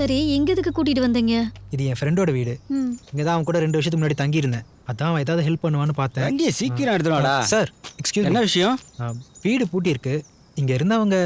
சரி எங்க எதுக்கு கூட்டிட்டு வந்தீங்க? இது என் ஃப்ரெண்டோட வீடு. இங்கே தான் அவன் கூட 2 வருஷத்துக்கு முன்னாடி தங்கியிருந்தேன். அதான் அவன் ஏதாவது ஹெல்ப் பண்ணுவான்னு பார்த்தேன். வண்டியை சீக்கிரம் எடுத்துவாடா. சார் எக்ஸ்கியூஸ் என்ன விஷயம்? வீடு பூட்டி இருக்கு. இங்கே இருந்தவங்க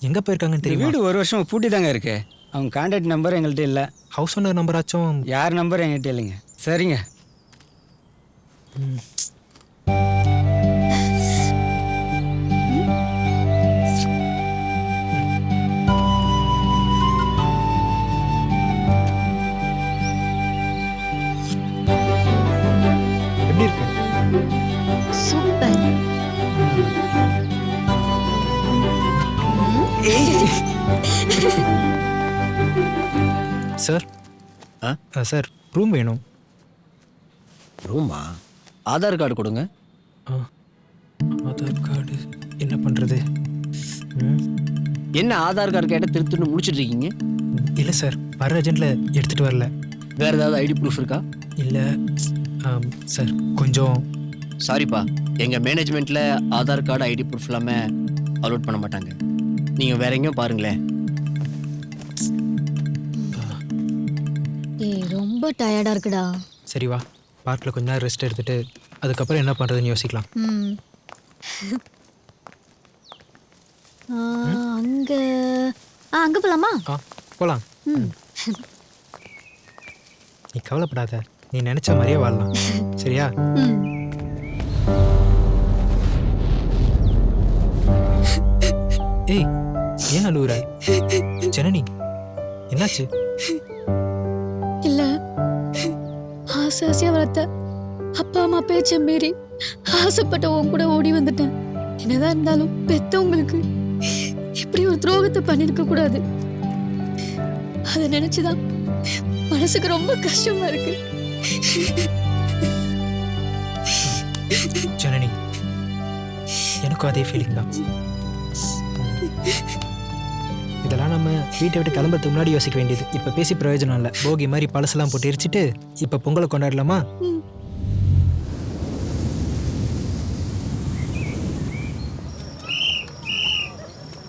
எங்கே போயிருக்காங்கன்னு தெரியும். வீடு 1 வருஷம் பூட்டி தாங்க இருக்கு. அவங்க கான்டாக்ட் நம்பர் எங்கள்கிட்ட இல்லை. ஹவுஸ் ஓனர் நம்பராச்சும்? யார் நம்பர் எங்கள்கிட்ட இல்லைங்க. சரிங்க. எப்படி இருக்கு? சூப்பர். சார் சார் ரூம் வேணும். ரூமா? ஆதார் கார்டு கொடுங்க. ஆதார் கார்டு என்ன பண்ணுறது? என்ன ஆதார் கார்டு கேட்டால் திருத்துன்னு முடிச்சுட்டு இருக்கீங்க? இல்லை சார், வர அர்ஜென்ட்டில் எடுத்துகிட்டு வரல. வேறு ஏதாவது ஐடி ப்ரூஃப் இருக்கா? இல்லை சார், கொஞ்சம் சாரிப்பா, எங்கள் மேனேஜ்மெண்ட்டில் ஆதார் கார்டு ஐடி ப்ரூஃப் இல்லாமல் அலோட் பண்ண மாட்டாங்க. நீங்கள் வேற எங்கேயும் பாருங்களேன். ரொம்ப டயர்டா இருக்குடா. சரி வா, பார்க்கில் கொஞ்ச நேரம் ரெஸ்ட் எடுத்துட்டு அதுக்கப்புறம் என்ன பண்ணுறதுன்னு யோசிக்கலாம். அங்க போலாமா? போகலாம். நீ கவலைப்படாத, நீ நினைச்ச மாதிரியே வாழலாம். சரியா? ஏய், ஏன் அழுவுற? ஜனனி, என்னாச்சு? இல்ல, ஆசையா வளர்த்த அப்பா அம்மா பேச்ச மீறி ஆசைப்பட்ட உன் கூட ஓடி வந்துட்டேன். என்னதான் இருந்தாலும் பெத்தவங்களுக்கு இப்படி ஒரு துரோகத்தை பண்ணிருக்க கூடாது. அதை நினைச்சுதான் மனசுக்கு ரொம்ப கஷ்டமா இருக்கு. ஜனனி, எனக்கும் அதே ஃபீலிங் தான். இதெல்லாம் நம்ம வீட்டை விட்டு கிளம்புறதுக்கு முன்னாடி யோசிக்க வேண்டியது. இப்போ பேசி பிரயோஜனம் இல்லை. போகி மாதிரி பழசெல்லாம் போட்டு எரிச்சிட்டு இப்போ பொங்கலை கொண்டாடலாமா?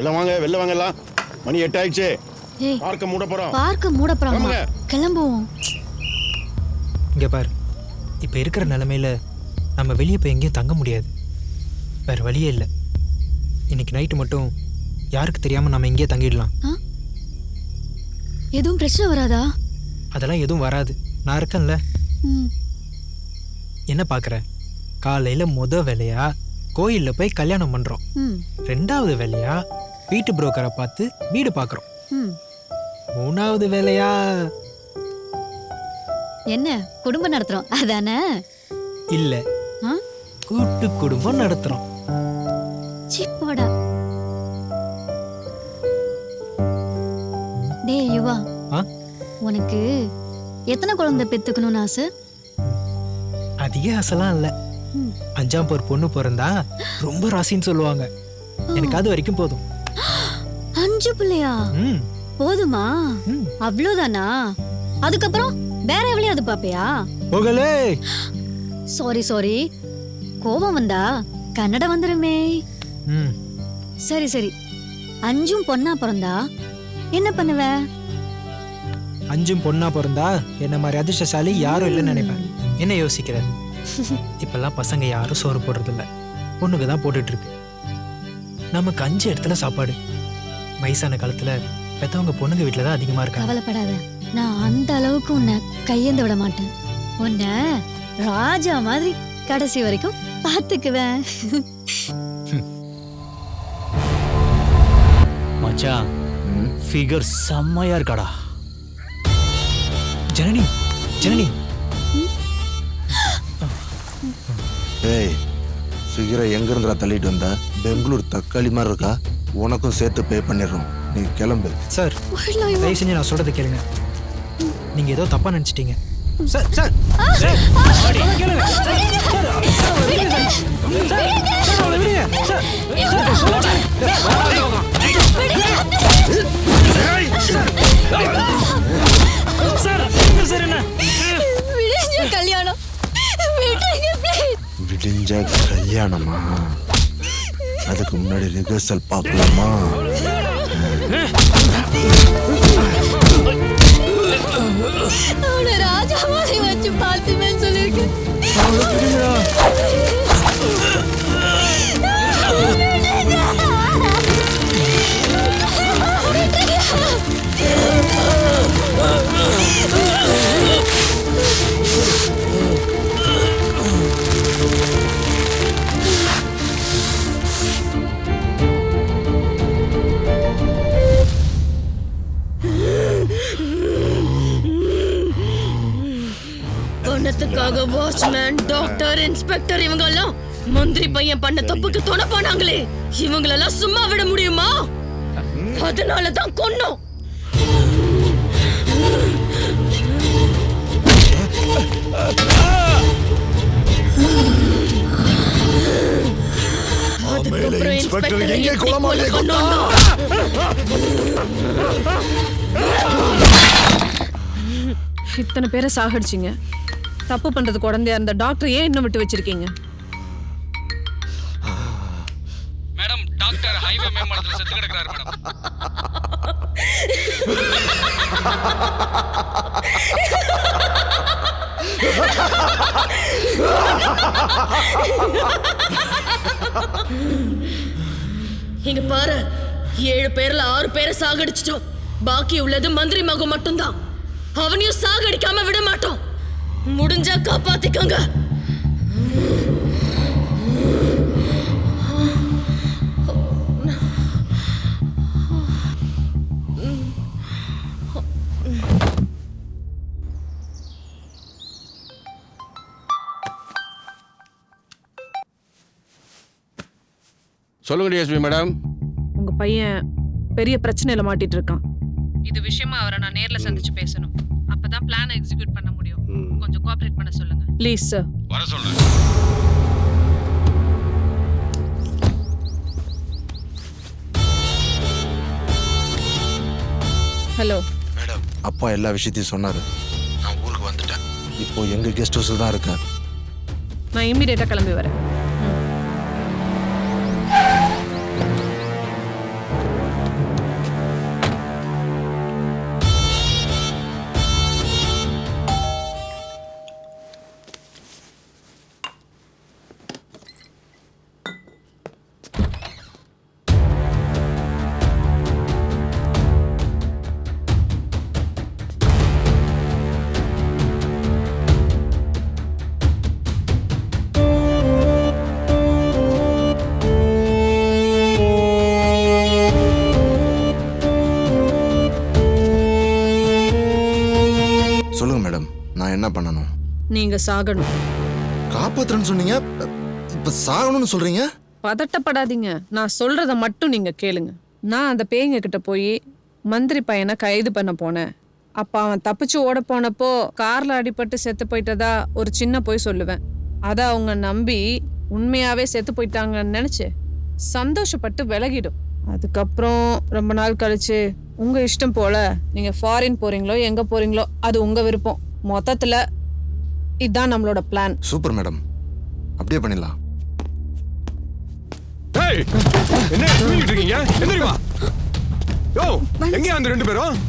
எல்லாம் வாங்க, வெளில வாங்க. எல்லாம் மணி 8 ஆயிடுச்சு. பார்க்க மூட போறோம். பார்க்க மூட போறோம். கிளம்புவோம். இங்கே பாரு, இப்போ இருக்கிற நிலைமையில நம்ம வெளியே போய் எங்கேயும் தங்க முடியாது. வேறு வழியே இல்லை. இன்னைக்கு நைட்டு மட்டும் யாருக்கு தெரியாமல் நம்ம இங்கேயே தங்கிடலாம். எதுவும் பிரச்சனை வராதா? அதெல்லாம் எதுவும் வராது, நான் இருக்கேன்ல. என்ன பார்க்குற? காலையில் வேலையா கோயிலில் போய் கல்யாணம் பண்ணுறோம். 2வது வேலையா வீட்டு புரோக்கரை பார்த்து வீடு பார்க்குறோம். 3வது வேலையா என்ன குடும்பம் நடத்துறோம் அதானே? இல்லை, கூட்டு குடும்பம் நடத்துகிறோம். சிப்போடா. டேய் யுவா, உனக்கு எத்தனை குழந்தை பெத்துக்கணும்னு ஆசை? அதிக ஆசைலாம் இல்லை. 5ஆம் போர் பொண்ணு பிறந்தா ரொம்ப ராசின்னு சொல்லுவாங்க. எனக்கு அது வரைக்கும் போதும். 5 பிள்ளையா? போதுமா? அவ்வளோதானா? அதுக்கப்புறம் வேற எவ்வளவு பாப்பியா? போகலே. சாரி, கோபம் வந்தா கன்னடம் வந்துருமே. சரி, 5 பொண்ணா பிறந்தா என்ன பண்ணுவ? 5 பொண்ணா பிறந்தா என்ன மாதிரி அதிர்ஷ்டசாலி யாரும் இல்லைன்னு நினைப்பேன். என்ன யோசிக்கிற? இப்பெல்லாம் பசங்க யாரும் சோறு போடுறது இல்லை, பொண்ணுக்கு தான் போட்டுட்டு இருக்கு. நமக்கு 5 இடத்துல சாப்பாடு. வயசான காலத்துல பெத்தவங்க பொண்ணுங்க வீட்டுல தான் அதிகமா இருக்காங்க. கவலைப்படாத, நான் அந்த அளவுக்கு உன்னை கையேந்து விட மாட்டேன். உன்னை ராஜா மாதிரி கடைசி வரைக்கும் பாத்துக்குவேன். மச்சான், ஃபிகர் செம்மையா இருக்காடா. ஜனனி, ஏய், ஃபிகரை எங்கிருந்துடா தள்ளிட்டு வந்தா? பெங்களூர் தக்காளி மாதிரி இருக்கா. உனக்கும் சேர்த்து பே பண்ணிடுறோம், நீ கிளம்பு. சார், தயவு செஞ்சு நான் சொல்றதை கேளுங்க. நீங்க ஏதோ தப்பா நினைச்சிட்டீங்க. சார் கல்யாணம் விடிஞ்ச கல்யாணமா? அதுக்கு முன்னாடி ரிஹர்சல் பார்க்கலாமா? அவனை ராஜா மாதிரி வச்சு பார்த்துவேன்னு சொல்லியிருக்கேன். பணத்துக்காக வாட்ச்மேன், டாக்டர், இன்ஸ்பெக்டர் இவங்க எல்லாம் மந்திரி பையன் பண்ண தப்புக்கு துணை போனாங்களே, இவங்களெல்லாம் சும்மா விட முடியுமா? அதனாலதான் கொன்னோம். அதுக்கப்புறம் இன்ஸ்பெக்டர் எங்கே கொலை பண்ணோம். இத்தனை பேரை சாகடிச்சிங்க. தப்பு பண்றது குழந்தையா இருந்த டாக்டர் ஏன் இன்னும் விட்டு வச்சிருக்கீங்க? மேடம், டாக்டர் ஹைவே மேம்பாலத்துல செத்து கிடக்குறாரு மேடம். இங்க பாரு, 7 பேர்ல 6 பேரை சாகடிச்சிட்டோம். பாக்கி உள்ளது மந்திரி மகன் மட்டும்தான். அவனையும் சாகடிக்காம விட மாட்டோம். முடிஞ்சா காப்பாத்திக்கோங்க. சொல்லுங்க டிஎஸ்பி மேடம். உங்க பையன் பெரிய பிரச்சனையில மாட்டிட்டு இருக்கான். இது விஷயமா அவரை நான் நேர்ல சந்திச்சு பேசணும். அப்பதான் பிளானை எக்ஸிக்யூட் பண்ண முடியும். கொஞ்சம் கோஆபரேட் பண்ண சொல்லுங்க ப்ளீஸ் சார். வர சொல்றேன். ஹலோ மேடம், அப்பா எல்லா விஷயத்தையும் சொன்னாரு. நான் ஊருக்கு வந்துட்டேன். இப்போ எங்க கெஸ்ட் ஹவுஸ்ல தான் இருக்கேன். நான் இம்மிடியேட்டா கிளம்பி வரேன். சொல்லுங்க மேடம், நான் என்ன பண்ணணும்? நீங்க சாகணும். காப்பாத்துறேன்னு சொன்னீங்க, இப்ப சாகணும்னு சொல்றீங்க? பதட்டப்படாதீங்க. நான் சொல்றத மட்டும் நீங்க கேளுங்க. நான் அந்த பேய்ங்க கிட்ட போய் மந்திரி பையனை கைது பண்ண போனேன். அப்ப அவன் தப்பிச்சு ஓட போனப்போ கார்ல அடிபட்டு செத்து போயிட்டதா ஒரு சின்ன பொய் சொல்லுவேன். அத அவங்க நம்பி உண்மையாவே செத்து போயிட்டாங்கன்னு நினைச்சு சந்தோஷப்பட்டு விலகிடும். அதுக்கப்புறம் ரொம்ப நாள் கழிச்சு உங்க இஷ்டம் போல நீங்க ஃபாரின் போறீங்களோ எங்க போறீங்களோ அது உங்க விருப்பம். மொத்தத்துல இதுதான் நம்மளோட பிளான். சூப்பர் மேடம், அப்படியே பண்ணிடலாம். ஏய், என்ன பண்ணிட்டு இருக்கீங்க? எந்திரிமா. யோ, எங்க அந்த 2 பேரும்?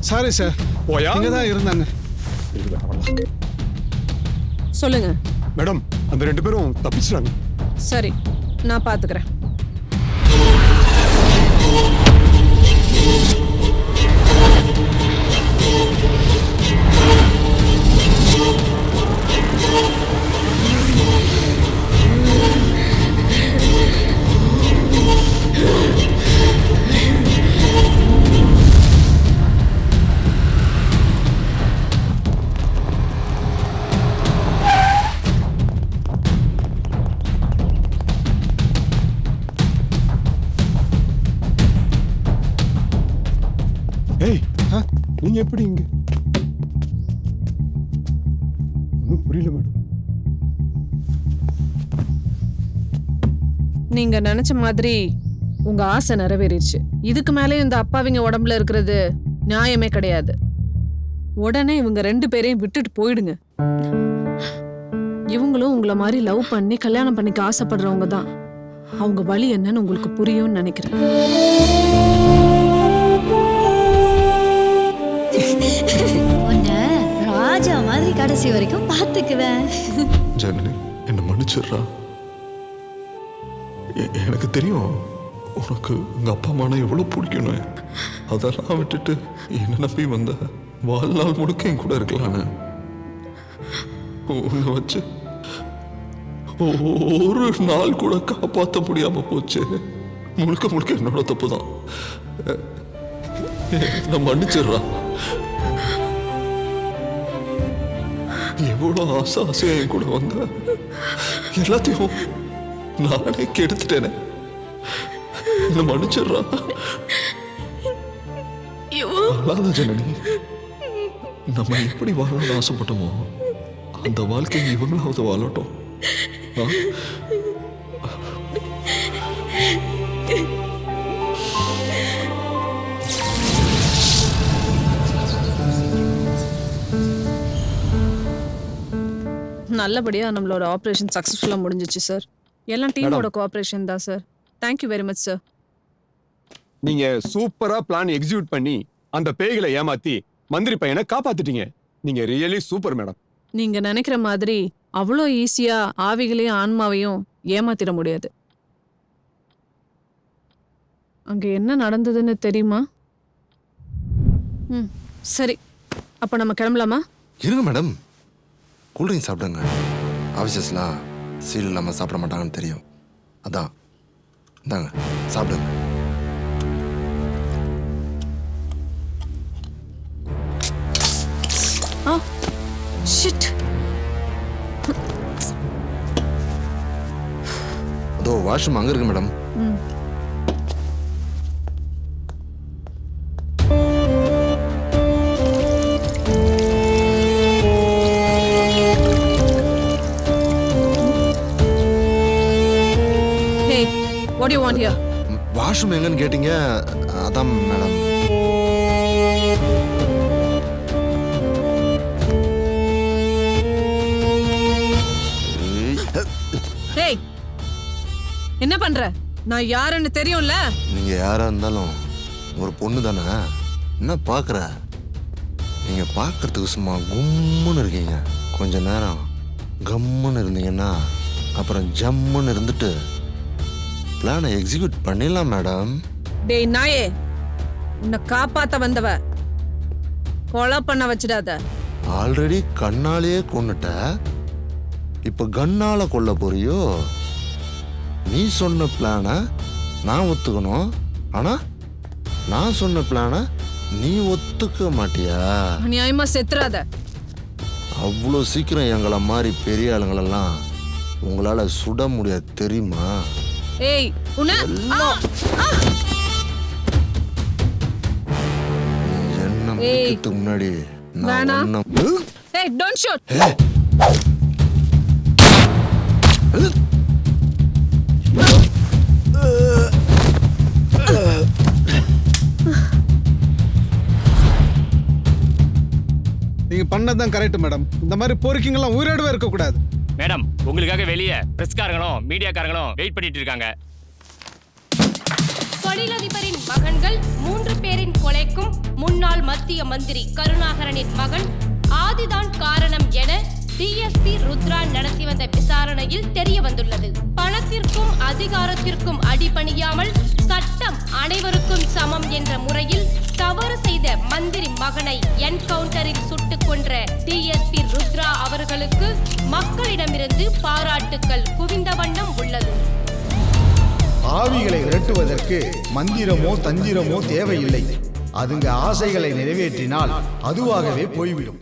சாரி சார், போயா? இங்க தான் இருந்தாங்க. சொல்லுங்க. மேடம், அந்த 2 பேரும் தப்பிச்சிட்டாங்க. சரி, நான் பாத்துக்கிறேன். ஏய், நீங்க எப்படி இங்க? ஒன்றும் புரியல மேடம். நீங்க நினைச்ச மாதிரி உங்க ஆசை நிறைவேறிடுச்சு. இதுக்கு மேலே இந்த அப்பாவிங்க உடம்புல இருக்கிறது நியாயமே கிடையாது. உடனே இவங்க 2 பேரையும் விட்டுட்டு போயிடுங்க. இவங்களும் உங்களை மாதிரி லவ் பண்ணி கல்யாணம் பண்ணிக்க ஆசைப்படுறவங்க தான். அவங்க வழி என்னன்னு உங்களுக்கு புரியும்னு நினைக்கிறேன். ஒரு கடைசி வரைக்கும் பார்த்துக்குவேன். ஜனனி என்னை மன்னிச்சிடுறா. எனக்கு தெரியும் உனக்கு உங்கள் அப்பா அம்மானா எவ்வளோ பிடிக்கணும். அதெல்லாம் விட்டுட்டு என்னை நம்பி வந்த வாழ்நாள் முழுக்க என் கூட இருக்கலான்னு உன்னை வச்சு ஒரு நாள் கூட காப்பாற்ற முடியாம போச்சு. முழுக்க முழுக்க என்னோட தப்பு தான். நான் மன்னிச்சிடுறா. எவ்வளோ ஆசையா என் கூட வந்த எல்லாத்தையும் நானே கெடுத்துட்டேனே. என்ன மன்னிச்சிடுறா. அல்லாத ஜனனி, நம்ம எப்படி வாழணும்னு ஆசைப்பட்டோமோ அந்த வாழ்க்கையை இவங்களாவது வாழட்டும். நல்லபடியா நம்மளோட ஆபரேஷன் சக்சஸ்ஃபுல்லா முடிஞ்சிச்சு சார். எல்லாம் டீமோட கோஆபரேஷன் தான் sir. Thank you very much sir. நீங்க சூப்பரா பிளான் எக்ஸிக்யூட் பண்ணி அந்த பேய்களை ஏமாத்தி மந்திரி பையனை காப்பாத்திட்டீங்க. நீங்க ரியலி சூப்பர் மேடம். நீங்க நினைக்கிற மாதிரி அவ்வளோ ஈஸியா ஆவிகளையும் ஆன்மாவையும் ஏமாத்திட முடியாது. அங்க என்ன நடந்ததுன்னு தெரியுமா? சரி, அப்ப நம்ம கிளம்பலாமா? இருங்க மேடம், கூல்ட்ரிங்க் சாப்பிடுங்க. ஆஃபீஸஸ்லாம் சீல் இல்லாமல் சாப்பிட மாட்டாங்கன்னு தெரியும். அதான் இந்தாங்க சாப்பிடுங்க. ஷிட். அதோ வாஷ்ரூம் அங்கே இருக்கு madam. Hey, what do you want here? Washroom எங்கன்னு கேட்டீங்க, அதான் மேடம். Hey, என்ன பண்ற? நான் யாருன்னு தெரியும்ல? நீங்க யாரா இருந்தாலும் ஒரு பொண்ணு தானே. என்ன பார்க்குற? நீங்க பார்க்கறதுக்கு சும்மா கும்முன்னு இருக்கீங்க. கொஞ்ச நேரம் கம்முன்னு இருந்தீங்கன்னா அப்புறம் ஜம்முன்னு இருந்துட்டு பிளானை எக்ஸிக்யூட் பண்ணிடலாம் மேடம். டேய் நாயே, உன்னை காப்பாத்த வந்தவ கொலை பண்ண வச்சிடாத. ஆல்ரெடி கண்ணாலேயே கொன்னுட்ட, இப்ப கண்ணால கொல்ல போறியோ? நீ சொன்ன பிளானை நான் ஒத்துக்கணும், ஆனா நான் சொன்ன பிளானை நீ ஒத்துக்க மாட்டியா? நியாயமா செத்துறாத. அவ்வளோ சீக்கிரம் எங்களை மாதிரி பெரிய ஆளுங்களெல்லாம் உங்களால சுட முடியாது தெரியுமா? ஏய், உன்னை என்ன முடிக்கிறதுக்கு முன்னாடி நான் ஒன்னும். ஏய், டோன்ட் ஷூட். நீங்க பண்ணதான் கரெக்ட் மேடம். இந்த மாதிரி போரிக்கிங்கெல்லாம் உயிரோடவே இருக்க கூடாது மேடம். உங்களுக்காக வெளியே பிரஸ்காரங்களும் மீடியாக்காரங்களும் வெயிட் பண்ணிட்டு இருக்காங்க. தொழிலதிபரின் மகன்கள் 3 பேரின் கொலைக்கும் முன்னாள் மத்திய மந்திரி கருணாகரனின் மகன் ஆதிதான் காரணம் என டிஎஸ்பி ருத்ரா நடத்தி வந்த விசாரணையில் தெரிய வந்துள்ளது. பணத்திற்கும் அதிகாரத்திற்கும் அடிபணியாமல் சட்டம் அனைவருக்கும் சமம் என்ற முறையில் தவறு செய்த மந்திரி மகனை என்கவுண்டரில் சுட்டுக் கொன்ற டிஎஸ்பி ருத்ரா அவர்களுக்கு மக்களிடமிருந்து பாராட்டுக்கள் குவிந்த வண்ணம் உள்ளது. ஆவிகளை விரட்டுவதற்கு மந்திரமோ தந்திரமோ தேவையில்லை. அதுங்க ஆசைகளை நிறைவேற்றினால் அதுவாகவே போய்விடும்.